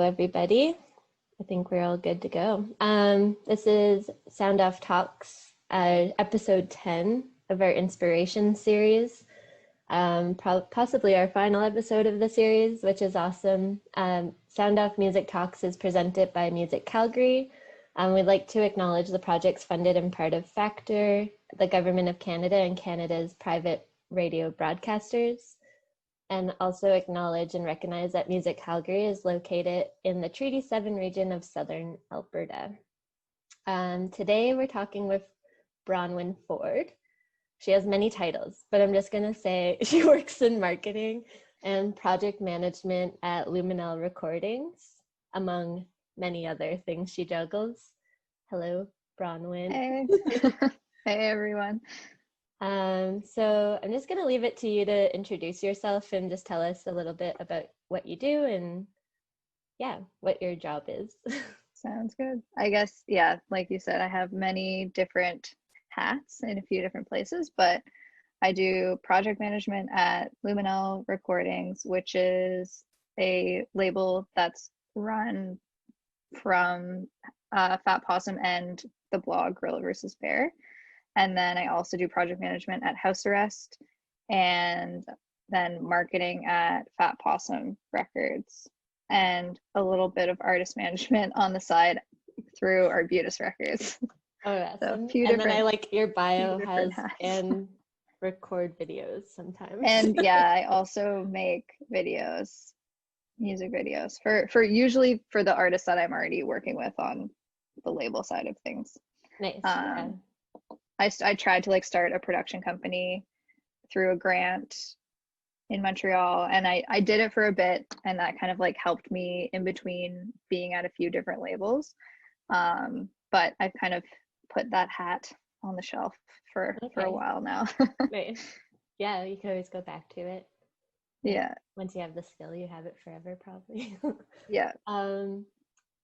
everybody. I think we're all good to go. This is Sound Off Talks, episode 10 of our inspiration series. Possibly our final episode of the series, which is awesome. Sound Off Music Talks is presented by Music Calgary. We'd like to acknowledge the projects funded in part of Factor, the Government of Canada, and Canada's private radio broadcasters, and also acknowledge and recognize that Music Calgary is located in the Treaty 7 region of southern Alberta. Today we're talking with Bronwyn Ford. She has many titles, but I'm just going to say she works in marketing and project management at Luminelle Recordings, among many other things she juggles. Hello, Bronwyn. Hey. Hey, everyone. So I'm just going to leave it to you to introduce yourself and just tell us a little bit about what you do and, what your job is. Sounds good. I guess, like you said, I have many different hats in a few different places, but I do project management at Luminelle Recordings, which is a label that's run from Fat Possum and the blog Gorilla vs. Bear. And then I also do project management at House Arrest and then marketing at Fat Possum Records and a little bit of artist management on the side through Arbutus Records. Oh, awesome. So and then I like your bio has and record videos sometimes. And I also make videos, music videos for usually for the artists that I'm already working with on the label side of things. Nice. I tried to start a production company through a grant in Montreal, and I did it for a bit, and that kind of helped me in between being at a few different labels. But I've kind of put that hat on the shelf for a while now. Nice. Yeah, you can always go back to it. Yeah. Once you have the skill, you have it forever, probably. Yeah.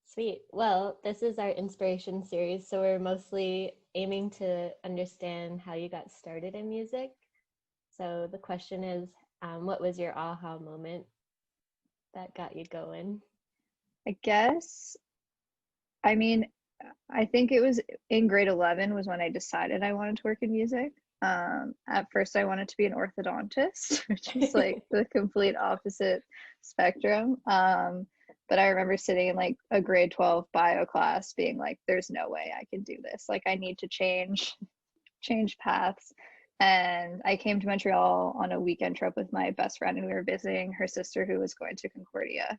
Sweet. Well, this is our inspiration series, so we're mostly aiming to understand how you got started in music. So the question is, what was your aha moment that got you going? I guess, I think it was in grade 11 was when I decided I wanted to work in music. At first I wanted to be an orthodontist, which is the complete opposite spectrum. But I remember sitting in a grade 12 bio class being there's no way I can do this. I need to change paths. And I came to Montreal on a weekend trip with my best friend, and we were visiting her sister who was going to Concordia.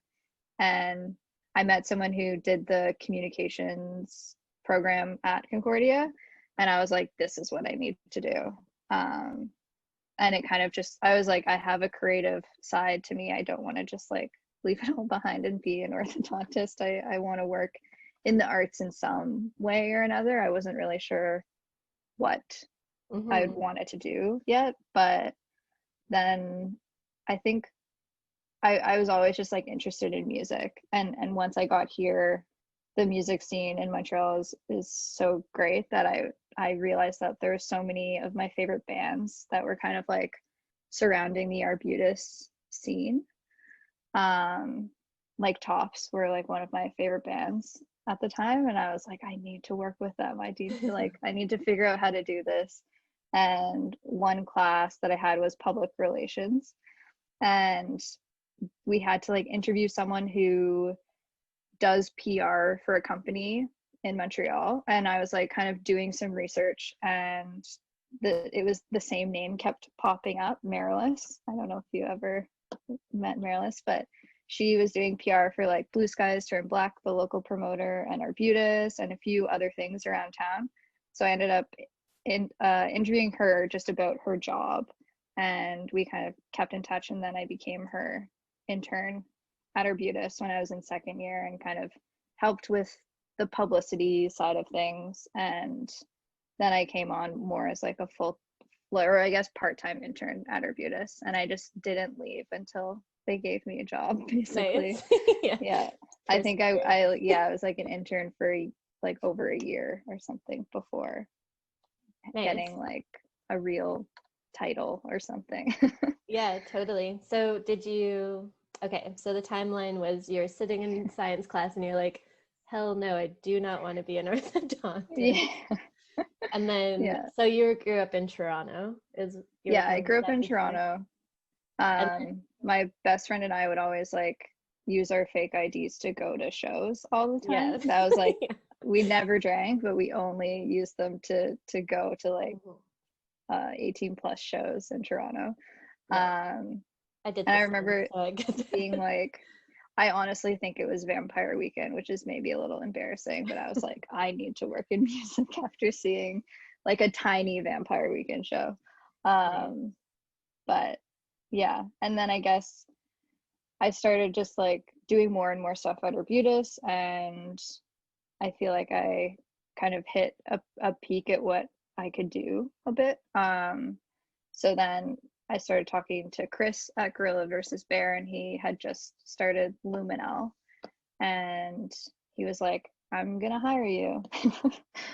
And I met someone who did the communications program at Concordia. And I was like, this is what I need to do. And it kind of just, I was I have a creative side to me. I don't want to just leave it all behind and be an orthodontist. I want to work in the arts in some way or another. I wasn't really sure what I would want it to do yet, but then I think I was always just interested in music, and once I got here, the music scene in Montreal is so great that I realized that there were so many of my favorite bands that were kind of surrounding the Arbutus scene. Tops were one of my favorite bands at the time, and I was I need to work with them. I need to I need to figure out how to do this. And one class that I had was public relations, and we had to interview someone who does PR for a company in Montreal. And I was kind of doing some research, and it was the same name kept popping up, Marilis. I don't know if you ever met Marilis, but she was doing PR for Blue Skies Turn Black, the local promoter, and Arbutus, and a few other things around town. So I ended up interviewing her just about her job, and we kind of kept in touch, and then I became her intern at Arbutus when I was in second year and kind of helped with the publicity side of things. And then I came on more as a full, or I guess part-time intern at Arbutus, and I just didn't leave until they gave me a job, basically. Nice. Yeah. I think I was an intern for over a year or something before getting a real title or something. Yeah, totally. So did you Okay, so the timeline was you're sitting in science class and you're like, hell no, I do not want to be an orthodontist. Yeah. And then, Yeah. so you grew up in Toronto, you were Yeah, I telling me grew up that in before. Toronto. And My best friend and I would always like use our fake IDs to go to shows all the yeah. time. That was like Yeah. we never drank, but we only used them to go to like Mhm. 18 plus shows in Toronto. Yeah, Um, I did and the I same, remember so I get being like, I honestly think it was Vampire Weekend, which is maybe a little embarrassing, but I was like, I need to work in music after seeing like a tiny Vampire Weekend show. nice. But yeah, and then I guess I started just like doing more and more stuff at Arbutus, and I feel like I kind of hit a peak at what I could do a bit. So then I started talking to Chris at Gorilla versus Bear, and he had just started Luminelle, and he was like, I'm gonna hire you.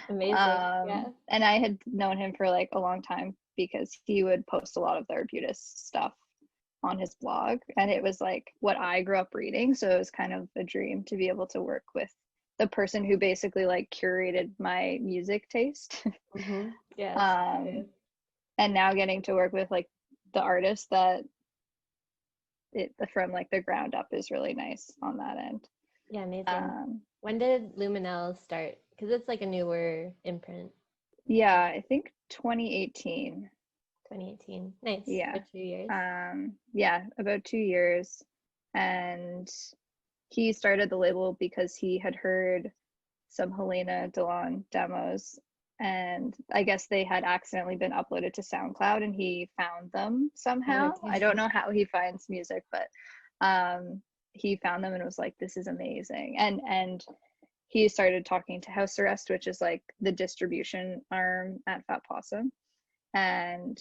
Amazing. Yeah. And I had known him for like a long time because he would post a lot of the Arbutus stuff on his blog, and it was like what I grew up reading, so it was kind of a dream to be able to work with the person who basically like curated my music taste. Mm-hmm. Yes. um and now getting to work with like the artists that it from like the ground up is really nice on that end. Yeah, amazing. um When did Luminelle start? Because it's like a newer imprint. yeah, I think 2018. 2018. Nice. For Yeah. 2 years. Yeah, about 2 years. And he started the label because he had heard some Helena Deland demos, and I guess they had accidentally been uploaded to SoundCloud, and he found them Oh, somehow. I okay. don't know how he finds music, but um, he found them and was like, "This is amazing." And he started talking to House Arrest, which is like the distribution arm at Fat Possum, and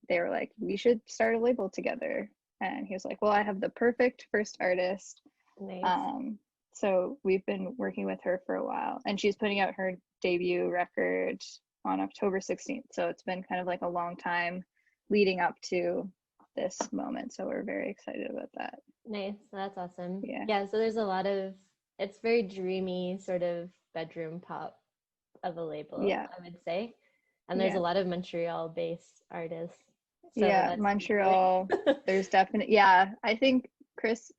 they were like, "We should start a label together." And he was like, "Well, I have the perfect first artist." Nice. Um, so we've been working with her for a while, and she's putting out her debut record on October 16th. So it's been kind of like a long time leading up to this moment. So we're very excited about that. Nice. That's awesome. Yeah. Yeah, so there's a lot of, it's very dreamy sort of bedroom pop of a label, Yeah. I would say. And there's a Yeah. lot of Montreal-based artists. So Yeah. that's super Montreal. cool. There's definitely, yeah, I think Chris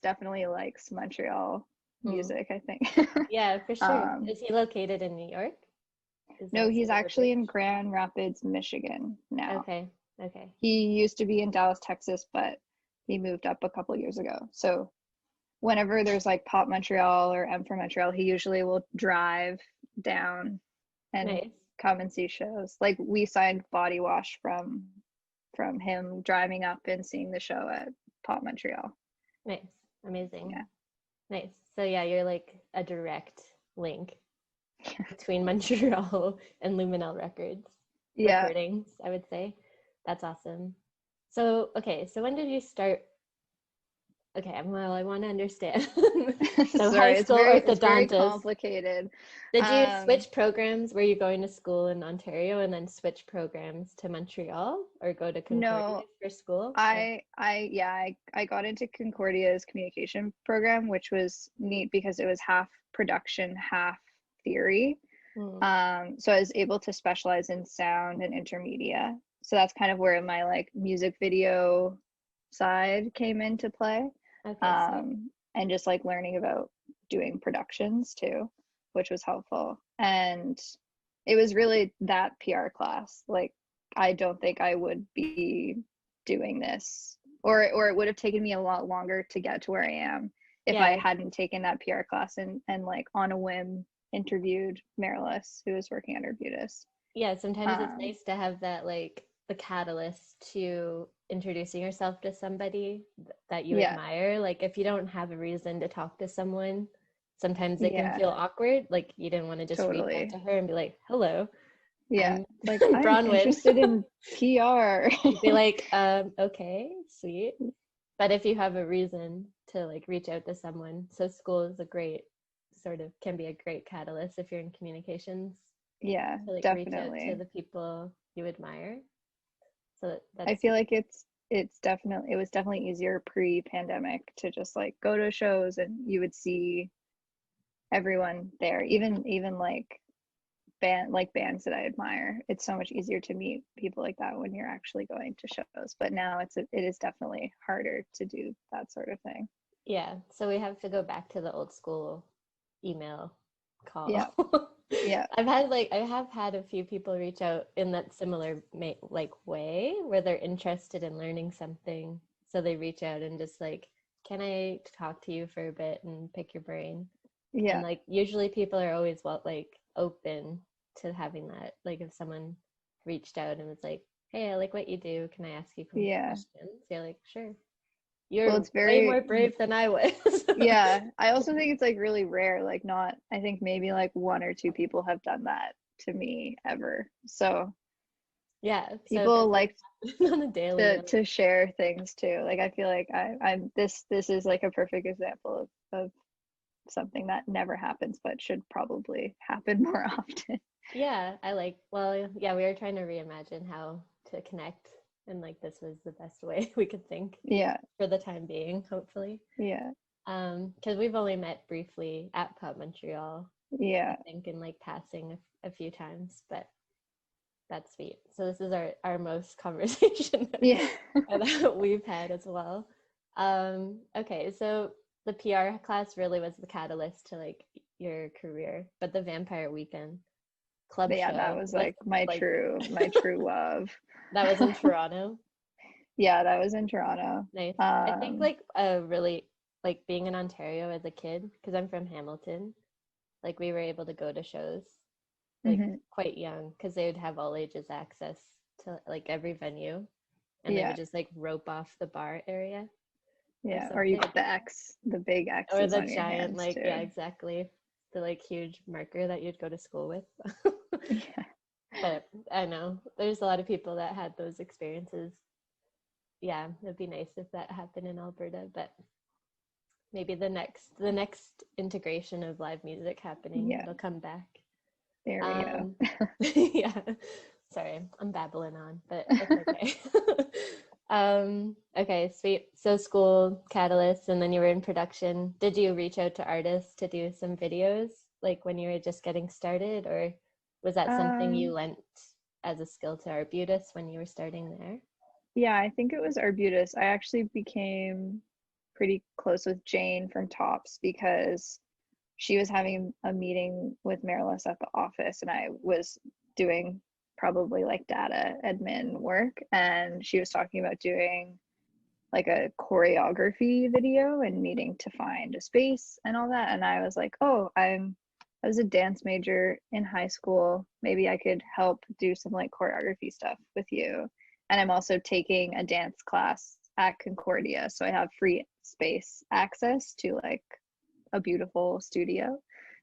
definitely likes Montreal Hmm. music, I think. Yeah, for sure. um, Is he located in New York? Is no, that he's sort of a actually in bridge? Grand Rapids, Michigan now. Okay. Okay. He used to be in Dallas, Texas, but he moved up a couple years ago. So whenever there's like Pop Montreal or M for Montreal, he usually will drive down and Nice. come and see shows. Like we signed Body Wash from him driving up and seeing the show at Pop Montreal. Nice. Amazing. Yeah. Nice. So yeah, you're like a direct link between Montreal and Luminelle Records Yeah. recordings, I would say. That's awesome. So, okay, so when did you start? Okay, well, I want to understand. So, high Sorry, school it's very orthodontist. complicated. Did you Um, switch programs? Were you going to school in Ontario and then switch programs to Montreal or go to Concordia no, for school? Or, I got into Concordia's communication program, which was neat because it was half production, half theory. hmm, So I was able to specialize in sound and intermedia. So that's kind of where my like music video side came into play. okay, sweet. And just like learning about doing productions too, which was helpful. And it was really that PR class. Like I don't think I would be doing this, or it would have taken me a lot longer to get to where I am if I Yeah, hadn't taken that PR class and like on a whim interviewed Marilis, who was working at Arbutus. yeah, sometimes it's Um, nice to have that like the catalyst to introducing yourself to somebody that you yeah, admire. Like if you don't have a reason to talk to someone, sometimes it can yeah, feel awkward. Like you didn't want to just reach out totally. to her and be like, "Hello, Yeah, I'm like I'm Bronwyn." interested in PR. You'd be like, okay, sweet. But if you have a reason to like reach out to someone, so school is a great sort of can be a great catalyst if you're in communications Yeah, to like reach out to definitely. the people you admire. So I that's feel like super. it was definitely easier pre-pandemic to just like go to shows and you would see everyone there, even like bands that I admire. It's so much easier to meet people like that when you're actually going to shows. But now it is definitely harder to do that sort of thing. Yeah, so we have to go back to the old school email call. Yeah. Yeah. I have had a few people reach out in that similar like way where they're interested in learning something. So they reach out and just like, can I talk to you for a bit and pick your brain? Yeah. And like usually people are always like open to having that. Like if someone reached out and was like, hey, I like what you do. Can I ask you some questions? You're like, sure. You're it's way more brave than I was. Yeah. I also think it's like really rare. Like I think maybe like one or two people have done that to me ever. So yeah, people like on a daily to share things too. Like I feel like I'm this is like a perfect example of something that never happens but should probably happen more often. Yeah, we were trying to reimagine how to connect, and like this was the best way we could think. Yeah. For the time being, hopefully. Yeah. Because we've only met briefly at Pub Montreal. Yeah. I think in like passing a few times, but that's sweet. So this is our most conversation that we've had as well. Okay, so the PR class really was the catalyst to like your career, but the Vampire Weekend club show, that was like my true love. That was in Toronto. Yeah, that was in Toronto. Nice. I think like really like being in Ontario as a kid, because I'm from Hamilton, like we were able to go to shows like quite young because they would have all ages access to like every venue, and they would just like rope off the bar area. Yeah, or you get the big X or the on giant like too. Yeah, exactly, the like huge marker that you'd go to school with. Yeah. But I know there's a lot of people that had those experiences. Yeah, it'd be nice if that happened in Alberta, but maybe the next integration of live music happening, it'll come back. There we go. Yeah, sorry, I'm babbling on, but it's okay. Okay, sweet. So school, catalyst, and then you were in production. Did you reach out to artists to do some videos like when you were just getting started, or was that something you lent as a skill to Arbutus when you were starting there? Yeah, I think it was Arbutus. I actually became pretty close with Jane from Tops because she was having a meeting with Marilys at the office, and I was doing probably like data admin work, and she was talking about doing like a choreography video and needing to find a space and all that. And I was like, oh, I was a dance major in high school. Maybe I could help do some like choreography stuff with you. And I'm also taking a dance class at Concordia, so I have free space access to like a beautiful studio.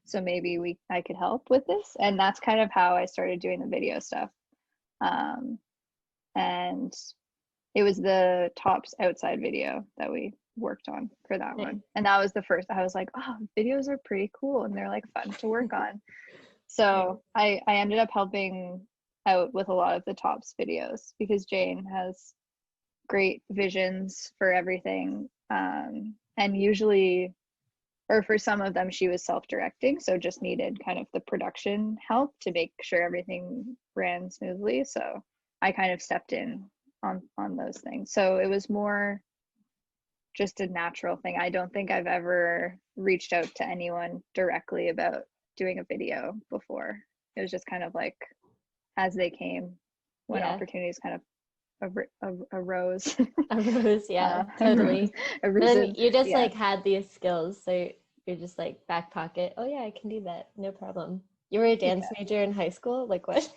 So maybe I could help with this. And that's kind of how I started doing the video stuff. And it was the Tops outside video that we worked on for that one. And that was the first, I was like, oh, videos are pretty cool and they're like fun to work on. So I ended up helping out with a lot of the Tops videos because Jane has great visions for everything. And usually, or for some of them, she was self-directing, so just needed kind of the production help to make sure everything ran smoothly. So I kind of stepped in on those things. So it was more just a natural thing. I don't think I've ever reached out to anyone directly about doing a video before. It was just kind of like as they came when opportunities kind of arose. Arose, yeah, totally. Then you just like had these skills, so you're just like back pocket. Oh yeah, I can do that, no problem. You were a dance major in high school, like what?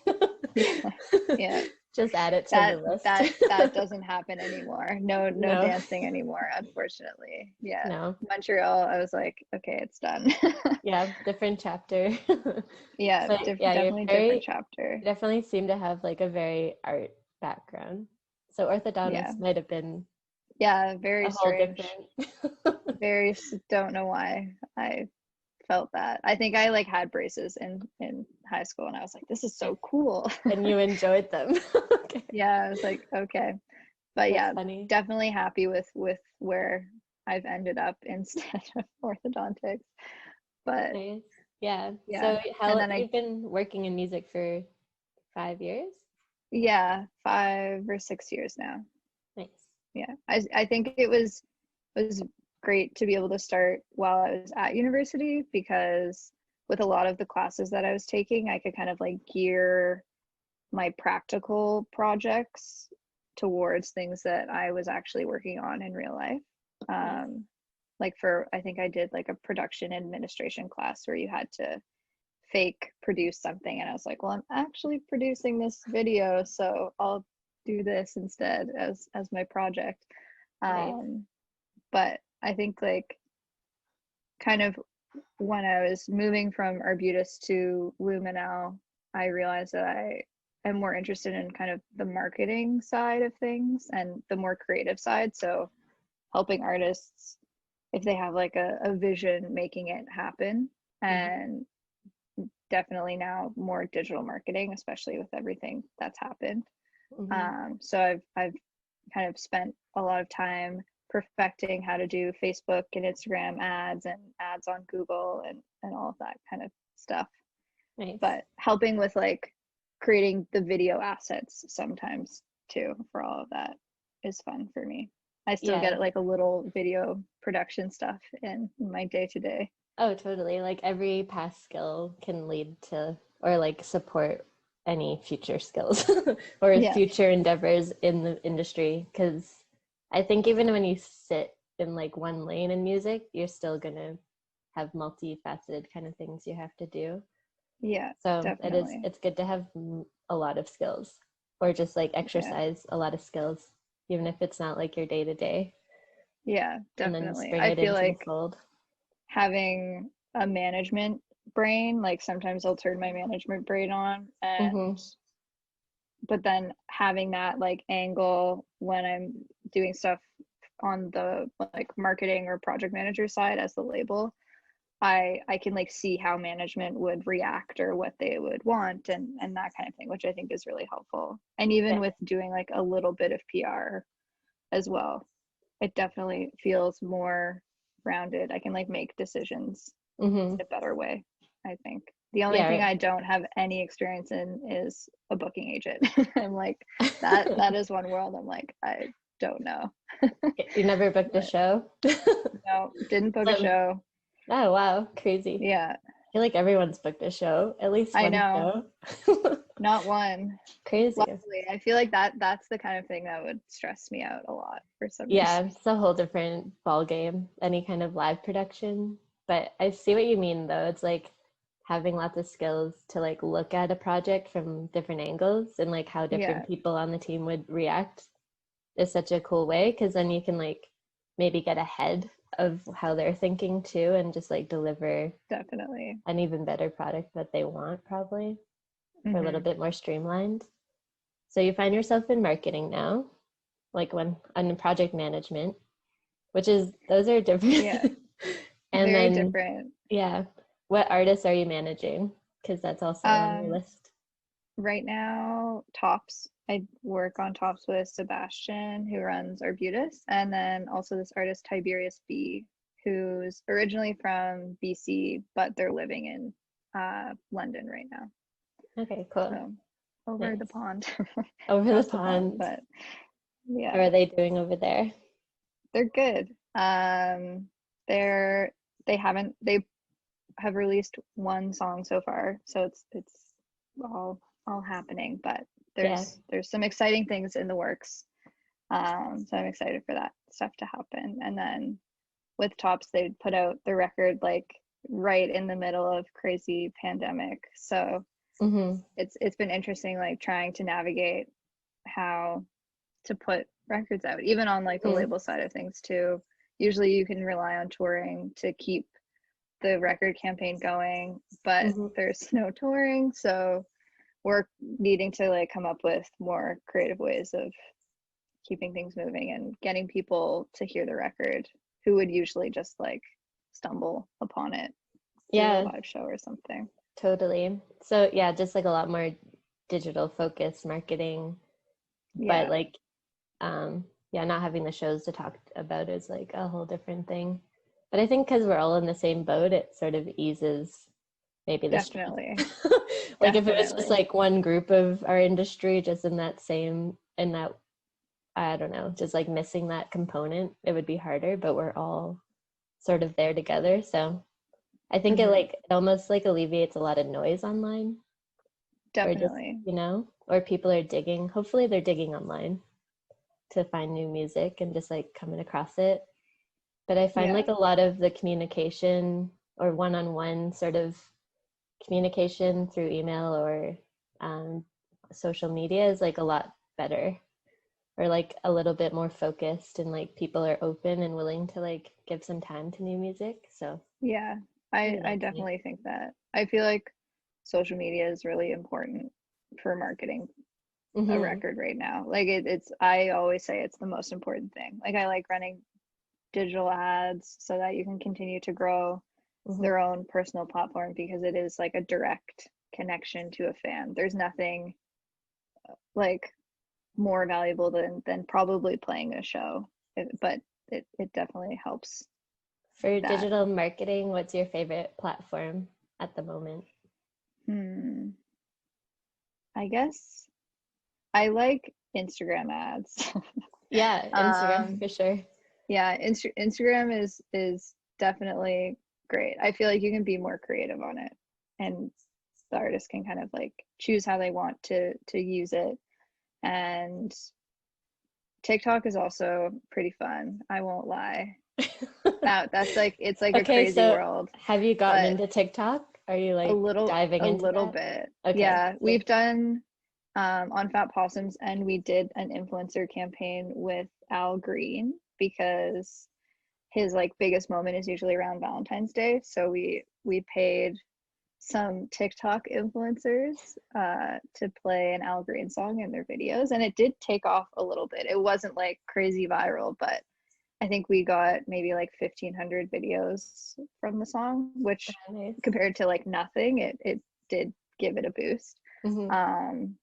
Yeah. Just add it to the list. that doesn't happen anymore. No dancing anymore, unfortunately. Yeah. No. Montreal, I was like, okay, it's done. Yeah, different chapter. Yeah, definitely different chapter. You definitely seem to have like a very art background. So orthodontist might have been very strange. Very, don't know why I felt that. I think I like had braces in high school and I was like, this is so cool. And you enjoyed them. Okay. Yeah, I was like, okay. But That's yeah, funny. definitely happy with where I've ended up instead of orthodontics. But Nice. Yeah. yeah, So and how then you've been working in music for 5 years? yeah, 5 or 6 years now. Nice. Yeah, I think it was great to be able to start while I was at university, because with a lot of the classes that I was taking, I could kind of like gear my practical projects towards things that I was actually working on in real life. Nice. Like I think I did like a production administration class where you had to fake produce something, and I was like, well, I'm actually producing this video, so I'll do this instead as my project. Nice. But I think like kind of when I was moving from Arbutus to Luminelle, I realized that I am more interested in kind of the marketing side of things and the more creative side. So helping artists, if they have like a vision, making it happen. Mhm. And definitely now more digital marketing, especially with everything that's happened. Mhm. So I've kind of spent a lot of time perfecting how to do Facebook and Instagram ads and ads on Google and all of that kind of stuff. Nice. But helping with like creating the video assets sometimes too for all of that is fun for me. I still Yeah. get like a little video production stuff in my day to day. Oh, totally. Like every past skill can lead to or like support any future skills or Yeah, future endeavors in the industry. Because I think even when you sit in like one lane in music, you're still gonna have multifaceted kind of things you have to do. yeah, So definitely. it's good to have a lot of skills or just like Yeah, exercise a lot of skills, even if it's not like your day to day, yeah, and then just definitely. bring I it feel into the like fold. having a management brain, like sometimes I'll turn my management brain on, Mm-hmm. and but then having that like angle when I'm doing stuff on the like marketing or project manager side as the label, I can like see how management would react or what they would want and that kind of thing, which I think is really helpful. And even Yeah. with doing like a little bit of PR as well, it definitely feels more rounded. I can like make decisions Mm-hmm. in a better way, I think. The only thing Yeah. I don't have any experience in is a booking agent. I'm like, that is one world I'm like, I don't know. You never booked a But show? no, didn't book a Um, show. oh, wow. Crazy. Yeah, I feel like everyone's booked a show, at least I one know. show. Not one. Crazy. Luckily, I feel like that's the kind of thing that would stress me out a lot for some Yeah, reason. it's a whole different ball game, any kind of live production. But I see what you mean though. It's like having lots of skills to like look at a project from different angles and like how different Yeah, people on the team would react is such a cool way because then you can like maybe get ahead of how they're thinking too and just like deliver definitely. an even better product that they want probably or a little Hmm. bit more streamlined. So you find yourself in marketing now, like when on project management, which is those are different. Yeah, And very then different. yeah, what artists are you managing? Because that's also on your Um, list. right now, Tops. I work on Tops with Sebastian, who runs Arbutus, and then also this artist Tiberius B, who's originally from BC, but they're living in London right now. Okay, cool. So over the Nice. pond, Over the across the pond. pond. But How yeah, are they doing over there? they're good. They're they have released one song so far, so it's all happening, but Yeah. there's some exciting things in the works. So I'm excited for that stuff to happen. And then with Tops, they put out the record like right in the middle of crazy pandemic. So Mm-hmm. it's been interesting like trying to navigate how to put records out, even on like the Mm-hmm. label side of things too. Usually you can rely on touring to keep the record campaign going, but Mm-hmm. there's no touring, so we're needing to like come up with more creative ways of keeping things moving and getting people to hear the record who would usually just like stumble upon it through a Yeah, live show or something. totally. So yeah, just like a lot more digital focused marketing, but Yeah, like Yeah, not having the shows to talk about is like a whole different thing. But I think because we're all in the same boat, it sort of eases maybe the stress. Definitely. Like if it was just Definitely. like one group of our industry just in that I don't know, just like missing that component, it would be harder, but we're all sort of there together. So I think it almost like alleviates a lot of noise online, or just, Definitely. or people are digging, hopefully they're digging online to find new music and just like coming across it. But I find Yeah. like a lot of the communication or one-on-one sort of communication through email or social media is like a lot better, or like a little bit more focused, and like people are open and willing to like give some time to new music. So Yeah. maybe I that's it. definitely think that. I feel like social media is really important for marketing a Mm-hmm. record right now. Like it's I always say it's the most important thing. Like I like running digital ads so that you can continue to grow Mm-hmm. their own personal platform, because it is like a direct connection to a fan. There's nothing like more valuable than probably playing a show. But it definitely helps For that. digital marketing, what's your favorite platform at the moment? Hmm. I guess I like Instagram ads. Yeah, Instagram um for sure. yeah, Instagram is definitely great. I feel like you can be more creative on it, and the artist can kind of like choose how they want to use it. And TikTok is also pretty fun, I won't lie. That's like, it's like a Okay, crazy so world. have you gotten But into TikTok? Are you like diving a into little that? bit. Okay. Yeah, we've done on Fat Possums, and we did an influencer campaign with Al Green, because his like biggest moment is usually around Valentine's Day. So we paid some TikTok influencers to play an Al Green song in their videos, and it did take off a little bit. It wasn't like crazy viral, but I think we got maybe like 1,500 videos from the song, which Oh, nice. compared to like nothing, it did give it a boost. Mm-hmm. Um,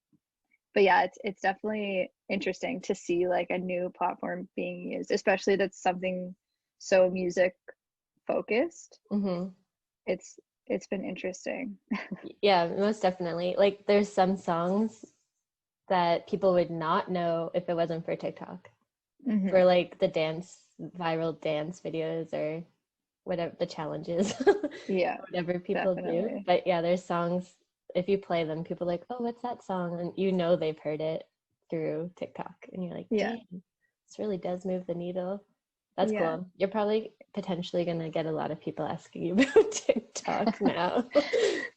but yeah, it's definitely interesting to see like a new platform being used, especially that's something so music focused. Mm-hmm. It's it's been interesting. Yeah, most definitely. Like there's some songs that people would not know if it wasn't for TikTok. For like the viral dance videos or whatever the challenges, Yeah, whatever people do. definitely. But yeah, there's songs, if you play them, people are like, oh, what's that song? And they've heard it through TikTok. And you're like, Yeah, dang, this really does move the needle. That's yeah. cool. You're probably potentially going to get a lot of people asking you about TikTok now.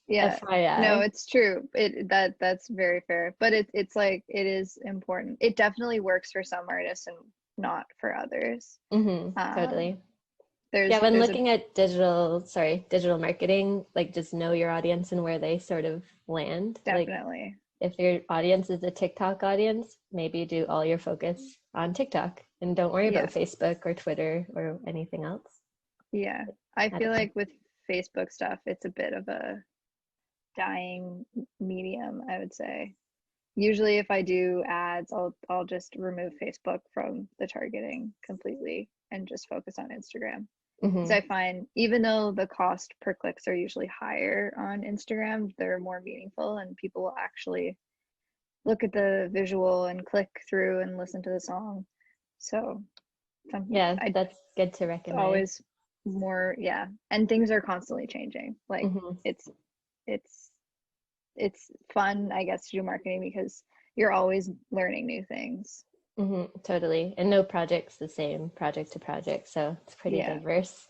Yeah. No, FYI. it's true. That's very fair. But it's like it is important. It definitely works for some artists and not for others. Um, Totally. Yeah, when there's a looking at digital marketing, like just know your audience and where they sort of land. Like definitely. if your audience is a TikTok audience, maybe do all your focus on TikTok and don't worry Yeah. about Facebook or Twitter or anything else. Yeah. I I don't feel know. like with Facebook stuff, it's a bit of a dying medium, I would say. Usually if I do ads, I'll just remove Facebook from the targeting completely and just focus on Instagram. Because Mm-hmm. I find even though the cost per clicks are usually higher on Instagram, they're more meaningful, and people will actually look at the visual and click through and listen to the song. So Yeah, I that's good to it's recognize. always more, yeah. And things are constantly changing. Like Mm-hmm. it's it's it's fun, I guess, to do marketing because you're always learning new things. Mm-hmm. Totally. And no project's the same project to project, so it's pretty Yeah. diverse.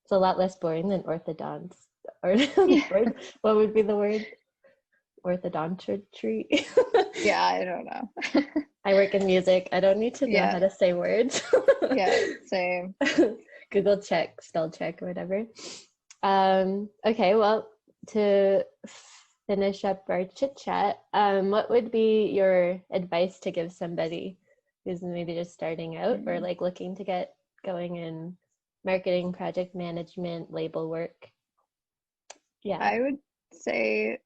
It's a lot less boring than orthodonts. Or Yeah. what would be the word? Orthodontry. Yeah, I don't know. I work in music. I don't need to know Yeah. how to say words. Yeah, same. Google check, spell check, or whatever. Okay, well, to finish up our chit chat, what would be your advice to give somebody who's maybe just starting out or Mm. like looking to get going in marketing, project management, label work? Yeah. I would say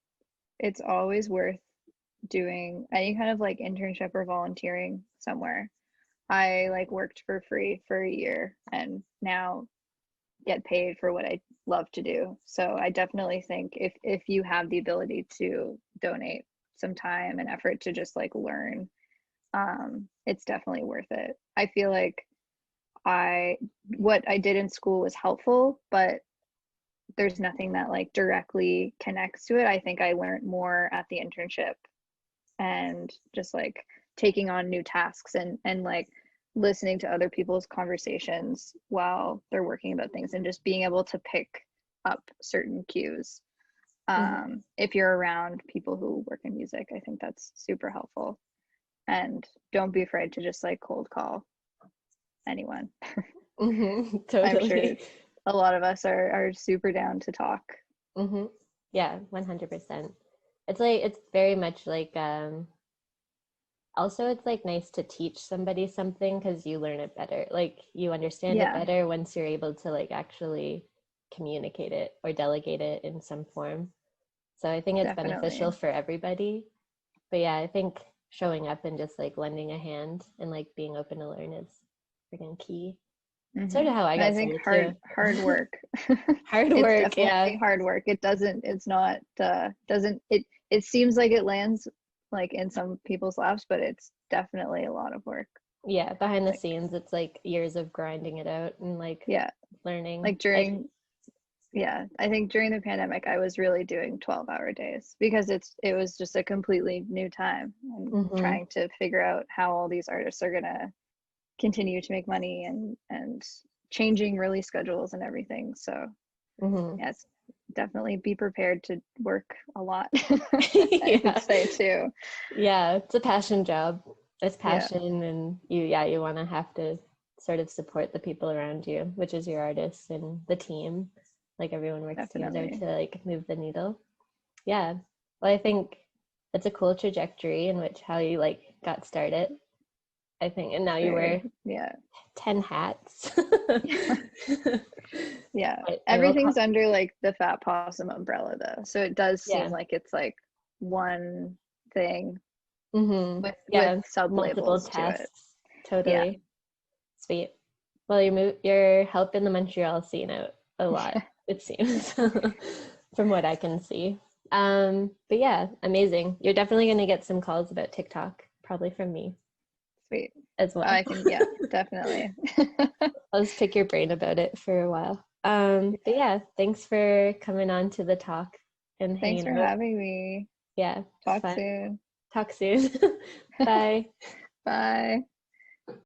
it's always worth doing any kind of like internship or volunteering somewhere. I like worked for free for a year and now get paid for what I love to do. So I definitely think if you have the ability to donate some time and effort to just like learn, it's definitely worth it. I feel like what I did in school was helpful, but there's nothing that like directly connects to it. I think I learned more at the internship and just like taking on new tasks and like listening to other people's conversations while they're working about things and just being able to pick up certain cues. If you're around people who work in music, I think that's super helpful. And don't be afraid to just like cold call anyone. Totally. I'm sure a lot of us are super down to talk. Yeah, 100%. It's like, it's very much like, also it's like nice to teach somebody something because you learn it better. Like you understand it better once you're able to like actually communicate it or delegate it in some form. So I think it's beneficial for everybody. But yeah, I think showing up and just like lending a hand and like being open to learn is freaking key. Sort of how I got think started hard work. Hard It's work, definitely hard work. It seems like it lands like in some people's laps, but it's definitely a lot of work. Yeah, behind the scenes, it's like years of grinding it out and like learning. Like I think during the pandemic, I was really doing 12-hour days because it was just a completely new time and trying to figure out how all these artists are gonna continue to make money and changing release schedules and everything. So yes, definitely be prepared to work a lot. I would say too. Yeah, it's a passion job. It's passion and you want to have to sort of support the people around you, which is your artists and the team. Like everyone works together to like move the needle. Yeah. Well, I think it's a cool trajectory in which how you like got started, I think, and now you wear 10 hats. Everything's under like the Fat Possum umbrella though, so it does seem like it's like one thing with sub-labels to it. Totally. Sweet. Well, you're helping the Montreal scene out a lot, it seems, from what I can see. But yeah, amazing. You're definitely going to get some calls about TikTok, probably from me. Sweet. As well. I can, definitely. I'll just pick your brain about it for a while. But yeah, thanks for coming on to the talk and hanging out. Thanks for having me. Yeah. Talk soon. Talk soon. Bye. Bye.